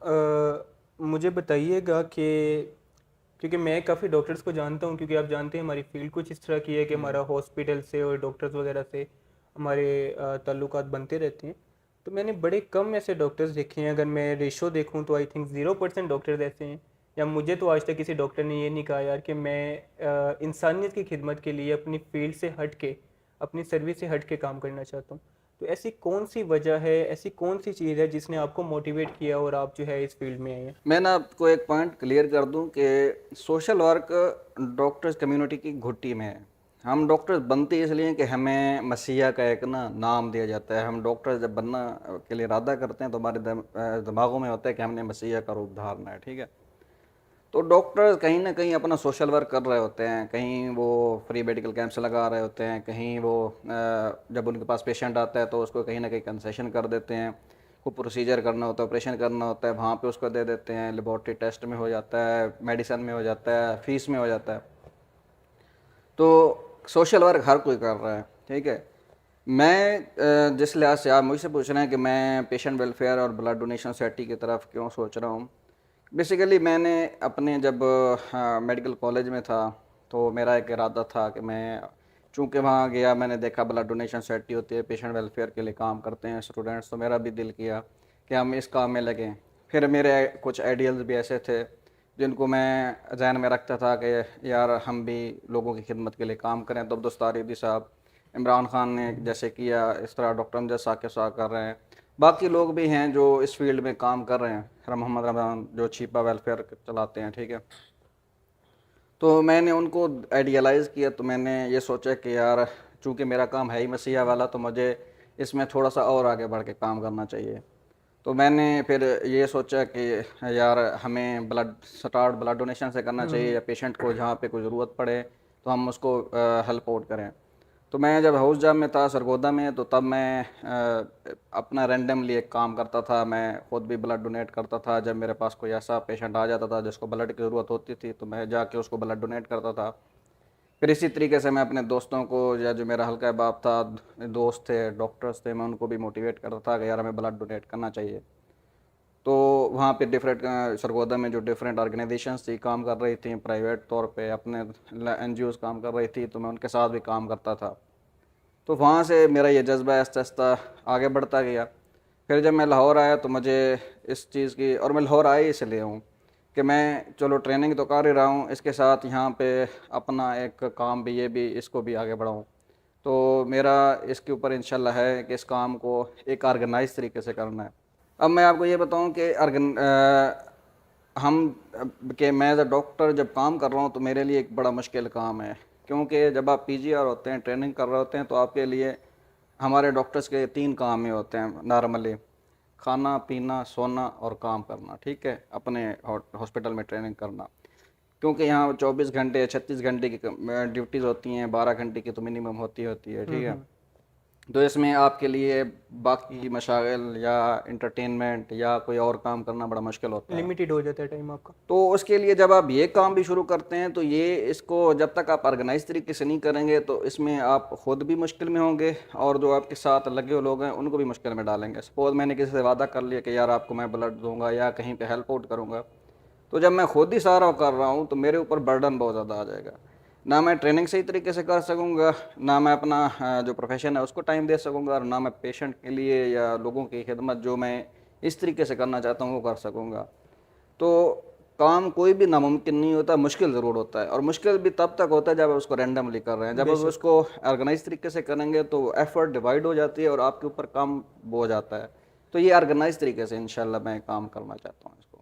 मुझे बताइएगा कि क्योंकि मैं काफ़ी डॉक्टर्स को जानता हूँ, क्योंकि आप जानते हैं हमारी फील्ड कुछ इस तरह की है कि हम्म। हमारा हॉस्पिटल से और डॉक्टर्स वगैरह से हमारे ताल्लुकात बनते रहते हैं। तो मैंने बड़े कम ऐसे डॉक्टर्स देखे हैं, अगर मैं रेशो देखूँ तो आई थिंक 0% डॉक्टर्स ऐसे हैं, या मुझे तो आज तक किसी डॉक्टर ने ये नहीं कहा यार कि मैं इंसानियत की खिदमत के लिए अपनी फील्ड से हट के, अपनी सर्विस से हट के काम करना चाहता हूँ। तो ऐसी कौन सी वजह है, ऐसी कौन सी चीज़ है जिसने आपको मोटिवेट किया और आप जो है इस फील्ड में आए हैं? मैं ना आपको एक पॉइंट क्लियर कर दूं कि सोशल वर्क डॉक्टर्स कम्युनिटी की घुट्टी में है। हम डॉक्टर्स बनते इसलिए हैं कि हमें मसीहा का एक ना नाम दिया जाता है। हम डॉक्टर्स जब बनना के लिए इरादा करते हैं तो हमारे दिमागों में होता है कि हमने मसीहा का रूप धारना है, ठीक है। तो डॉक्टर्स कहीं ना कहीं अपना सोशल वर्क कर रहे होते हैं, कहीं वो फ्री मेडिकल कैंप्स लगा रहे होते हैं, कहीं वो जब उनके पास पेशेंट आता है तो उसको कहीं ना कहीं कंसेशन कर देते हैं। को प्रोसीजर करना होता है, ऑपरेशन करना होता है, वहाँ पे उसको दे देते हैं, लेबॉर्ट्री टेस्ट में हो जाता है, मेडिसिन में हो जाता है, फीस में हो जाता है। तो सोशल वर्क हर कोई कर रहा है, ठीक है। मैं जिस लिहाज से आप मुझसे पूछ रहे हैं कि मैं पेशेंट वेलफेयर और ब्लड डोनेशन सोसाइटी की तरफ क्यों सोच रहा हूँ, बेसिकली मैंने अपने जब मेडिकल कॉलेज में था तो मेरा एक इरादा था कि मैं चूँकि वहाँ गया, मैंने देखा ब्लड डोनेशन सोसाइटी होती है, पेशेंट वेलफेयर के लिए काम करते हैं स्टूडेंट्स, तो मेरा भी दिल किया कि हम इस काम में लगें। फिर मेरे कुछ आइडियल्स भी ऐसे थे जिनको मैं जहन में रखता था कि यार हम भी लोगों की खिदमत के लिए काम करें। तो अब्दुल तारीदी साहब, इमरान खान ने जैसे किया, इस तरह डॉक्टर अमजद साकिब साहब कर रहे हैं, बाकी लोग भी हैं जो इस फील्ड में काम कर रहे हैं, मोहम्मद रमज़ान जो छिपा वेलफेयर चलाते हैं, ठीक है। तो मैंने उनको आइडियलाइज़ किया, तो मैंने ये सोचा कि यार चूँकि मेरा काम है ही मसीहा वाला, तो मुझे इसमें थोड़ा सा और आगे बढ़ के काम करना चाहिए। तो मैंने फिर ये सोचा कि यार हमें ब्लड डोनेशन से करना चाहिए, हम्म। या पेशेंट को जहाँ पे कोई ज़रूरत पड़े तो हम उसको हेल्प आउट करें। तो मैं जब हाउस जॉब में था सरगोदा में, तो तब मैं अपना रैंडमली एक काम करता था, मैं ख़ुद भी ब्लड डोनेट करता था। जब मेरे पास कोई ऐसा पेशेंट आ जाता था जिसको ब्लड की ज़रूरत होती थी तो मैं जाके उसको ब्लड डोनेट करता था। फिर इसी तरीके से मैं अपने दोस्तों को, या जो मेरा हल्का बाप था, दोस्त थे डॉक्टर्स थे, मैं उनको भी मोटिवेट करता था कि यार हमें ब्लड डोनेट करना चाहिए। तो वहाँ पे डिफरेंट सरगोदा में जो डिफरेंट ऑर्गेनाइजेशंस थी काम कर रही थी, प्राइवेट तौर पे अपने एनजीओज काम कर रही थी, तो मैं उनके साथ भी काम करता था। तो वहाँ से मेरा ये जज्बा आहिस्ता आहिस्ता आगे बढ़ता गया। फिर जब मैं लाहौर आया तो मुझे इस चीज़ की, और मैं लाहौर आया इसलिए हूँ कि मैं चलो ट्रेनिंग तो कर ही रहा हूँ, इसके साथ यहाँ पे अपना एक काम भी, ये भी इसको भी आगे बढ़ाऊँ। तो मेरा इसके ऊपर इंशाल्लाह है कि इस काम को एक ऑर्गेनाइज तरीके से करना है। अब मैं आपको ये बताऊँ कि हम कि मैं एज अ डॉक्टर जब काम कर रहा हूँ तो मेरे लिए एक बड़ा मुश्किल काम है, क्योंकि जब आप पीजीआर होते हैं, ट्रेनिंग कर रहे होते हैं, तो आपके लिए हमारे डॉक्टर्स के 3 काम ही होते हैं नॉर्मली: खाना पीना सोना और काम करना, ठीक है, अपने हॉस्पिटल में ट्रेनिंग करना। क्योंकि यहाँ 24 घंटे 36 घंटे की ड्यूटीज़ होती हैं, 12 घंटे की तो मिनिमम होती है, ठीक है। हम्म। तो इसमें आपके लिए बाकी मशागिल या इंटरटेनमेंट या कोई और काम करना बड़ा मुश्किल होता है। लिमिटेड हो जाता है टाइम आपका। तो उसके लिए जब आप ये काम भी शुरू करते हैं तो ये इसको जब तक आप ऑर्गेनाइज तरीके से नहीं करेंगे तो इसमें आप खुद भी मुश्किल में होंगे, और जो आपके साथ लगे हुए लोग हैं उनको भी मुश्किल में डालेंगे। सपोज मैंने किसी से वादा कर लिया कि यार आपको मैं ब्लड दूंगा या कहीं पे हेल्प आउट करूंगा, तो जब मैं खुद ही सारा कर रहा हूँ तो मेरे ऊपर बर्डन बहुत ज़्यादा आ जाएगा। ना मैं ट्रेनिंग सही तरीके से कर सकूँगा, ना मैं अपना जो प्रोफेशन है उसको टाइम दे सकूँगा, और ना मैं पेशेंट के लिए या लोगों की खिदमत जो मैं इस तरीके से करना चाहता हूँ वो कर सकूँगा। तो काम कोई भी नामुमकिन नहीं होता, मुश्किल ज़रूर होता है, और मुश्किल भी तब तक होता है जब आप उसको रैंडमली कर रहे हैं। जब आप बेशक। उसको ऑर्गेनाइज तरीके से करेंगे तो एफर्ट डिवाइड हो जाती है और आपके ऊपर काम हो जाता है। तो ये ऑर्गेनाइज तरीके से इंशाल्लाह मैं काम करना चाहता हूँ इसको।